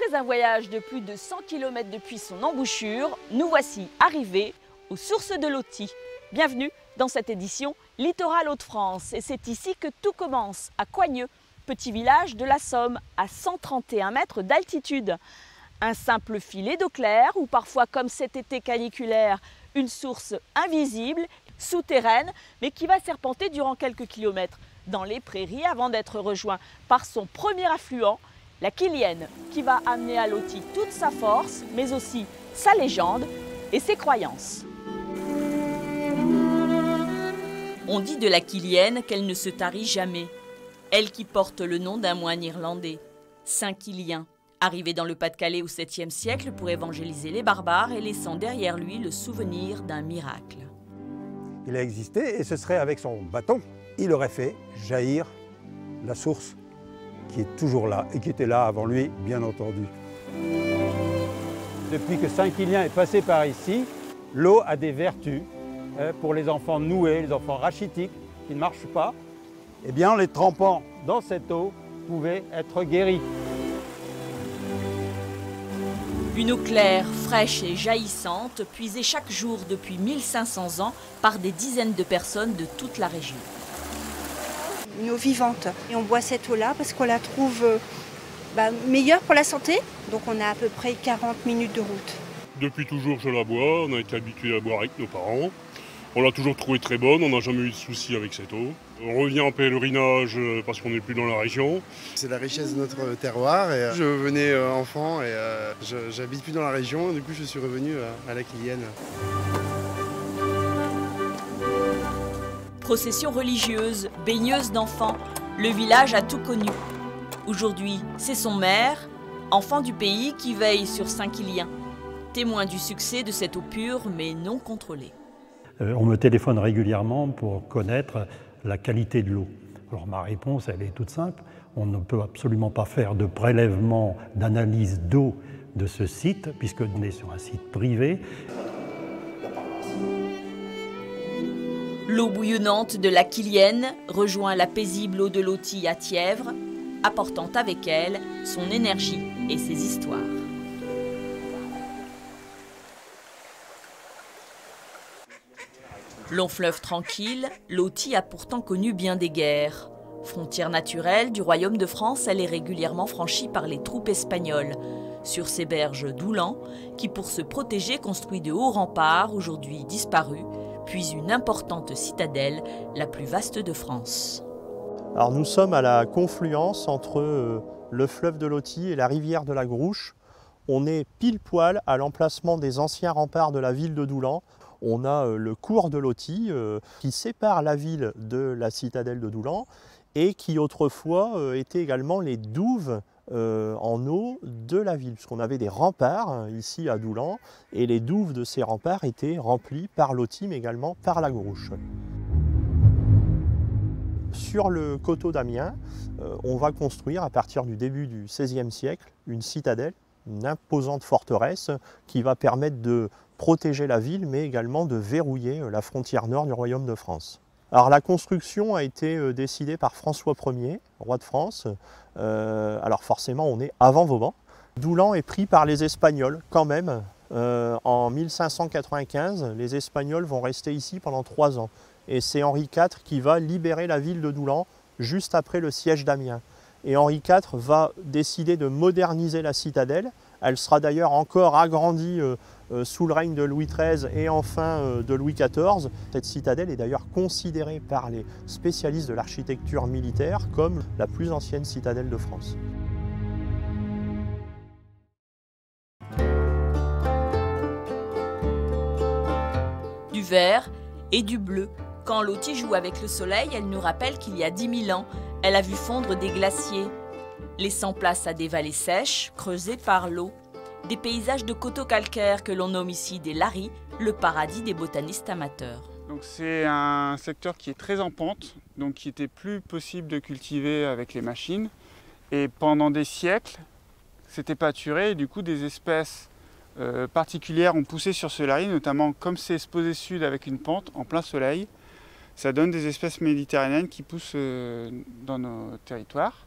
Après un voyage de plus de 100 km depuis son embouchure, nous voici arrivés aux sources de Loti. Bienvenue dans cette édition Littoral Hauts-de-France. Et c'est ici que tout commence, à Coigneux, petit village de la Somme, à 131 mètres d'altitude. Un simple filet d'eau claire, ou parfois comme cet été caniculaire, une source invisible, souterraine, mais qui va serpenter durant quelques kilomètres dans les prairies avant d'être rejoint par son premier affluent, la Quilienne, qui va amener à Loti toute sa force, mais aussi sa légende et ses croyances. On dit de la Quilienne qu'elle ne se tarit jamais. Elle qui porte le nom d'un moine irlandais, Saint Quilien, arrivé dans le Pas-de-Calais au 7e siècle pour évangéliser les barbares et laissant derrière lui le souvenir d'un miracle. Il a existé et ce serait avec son bâton, il aurait fait jaillir la source qui est toujours là et qui était là avant lui, bien entendu. Depuis que Saint Quilien est passé par ici, l'eau a des vertus pour les enfants noués, les enfants rachitiques qui ne marchent pas. Eh bien, en les trempant dans cette eau, pouvaient être guéris. Une eau claire, fraîche et jaillissante, puisée chaque jour depuis 1500 ans par des dizaines de personnes de toute la région. Une eau vivante. Et on boit cette eau-là parce qu'on la trouve meilleure pour la santé. Donc on a à peu près 40 minutes de route. Depuis toujours, je la bois. On a été habitués à boire avec nos parents. On l'a toujours trouvée très bonne. On n'a jamais eu de soucis avec cette eau. On revient en pèlerinage parce qu'on n'est plus dans la région. C'est la richesse de notre terroir. Et je venais enfant et j'habite plus dans la région. Du coup, je suis revenu à la Quilienne. Procession religieuse, baigneuse d'enfants, le village a tout connu. Aujourd'hui, c'est son maire, enfant du pays, qui veille sur Saint-Quilien, témoin du succès de cette eau pure mais non contrôlée. On me téléphone régulièrement pour connaître la qualité de l'eau. Alors ma réponse, elle est toute simple. On ne peut absolument pas faire de prélèvement, d'analyse d'eau de ce site, puisque on est sur un site privé. L'eau bouillonnante de la Quilienne rejoint la paisible eau de Loti à Thièvre, apportant avec elle son énergie et ses histoires. Long fleuve tranquille, Loti a pourtant connu bien des guerres. Frontière naturelle du royaume de France, elle est régulièrement franchie par les troupes espagnoles. Sur ses berges Doulan, qui pour se protéger construit de hauts remparts, aujourd'hui disparus, puis une importante citadelle, la plus vaste de France. Alors nous sommes à la confluence entre le fleuve de Loti et la rivière de la Grouche. On est pile poil à l'emplacement des anciens remparts de la ville de Doulan. On a le cours de Loti qui sépare la ville de la citadelle de Doulan et qui autrefois était également les douves en eau de la ville, puisqu'on avait des remparts ici à Doulan et les douves de ces remparts étaient remplies par Loti mais également par la Grouche. Sur le coteau d'Amiens, on va construire à partir du début du XVIe siècle une citadelle, une imposante forteresse qui va permettre de protéger la ville mais également de verrouiller la frontière nord du royaume de France. Alors la construction a été décidée par François Ier, roi de France. Alors forcément on est avant Vauban. Doulan est pris par les Espagnols quand même. En 1595, les Espagnols vont rester ici pendant 3 ans. Et c'est Henri IV qui va libérer la ville de Doulan juste après le siège d'Amiens. Et Henri IV va décider de moderniser la citadelle. Elle sera d'ailleurs encore agrandie sous le règne de Louis XIII et enfin de Louis XIV. Cette citadelle est d'ailleurs considérée par les spécialistes de l'architecture militaire comme la plus ancienne citadelle de France. Du vert et du bleu. Quand Loti joue avec le soleil, elle nous rappelle qu'il y a 10 000 ans, elle a vu fondre des glaciers, laissant place à des vallées sèches, creusées par l'eau. Des paysages de coteaux calcaires que l'on nomme ici des laris, le paradis des botanistes amateurs. C'est un secteur qui est très en pente, donc qui était plus possible de cultiver avec les machines. Et pendant des siècles, c'était pâturé et du coup des espèces particulières ont poussé sur ce lari, notamment comme c'est exposé sud avec une pente en plein soleil. Ça donne des espèces méditerranéennes qui poussent dans nos territoires.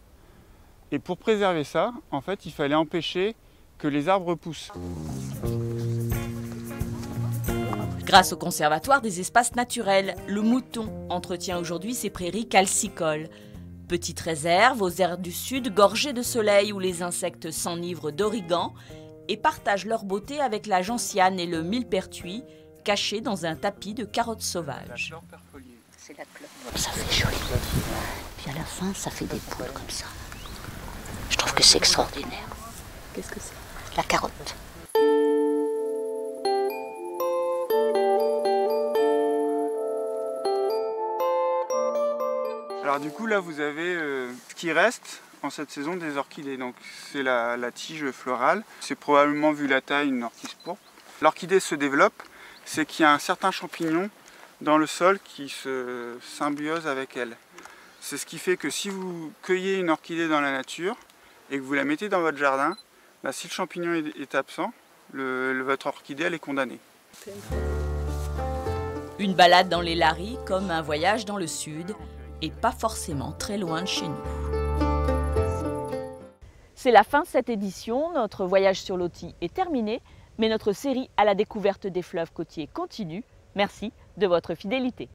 Et pour préserver ça, en fait, il fallait empêcher que les arbres poussent. Grâce au Conservatoire des espaces naturels, le Mouton entretient aujourd'hui ses prairies calcicoles. Petite réserve aux aires du sud gorgées de soleil où les insectes s'enivrent d'origan et partagent leur beauté avec la gentiane et le millepertuis cachés dans un tapis de carottes sauvages. C'est la clope. Ça fait joli. Puis à la fin, ça fait des poules comme ça. Je trouve que c'est extraordinaire. Qu'est-ce que c'est? La carotte. Alors du coup là vous avez ce qui reste en cette saison des orchidées. Donc c'est la tige florale. C'est probablement vu la taille une orchis pourpre. L'orchidée se développe, c'est qu'il y a un certain champignon dans le sol qui se symbiose avec elle. C'est ce qui fait que si vous cueillez une orchidée dans la nature et que vous la mettez dans votre jardin, bah, si le champignon est absent, votre orchidée elle est condamnée. Une balade dans les laris comme un voyage dans le sud et pas forcément très loin de chez nous. C'est la fin de cette édition. Notre voyage sur l'Authie est terminé, mais notre série à la découverte des fleuves côtiers continue. Merci de votre fidélité.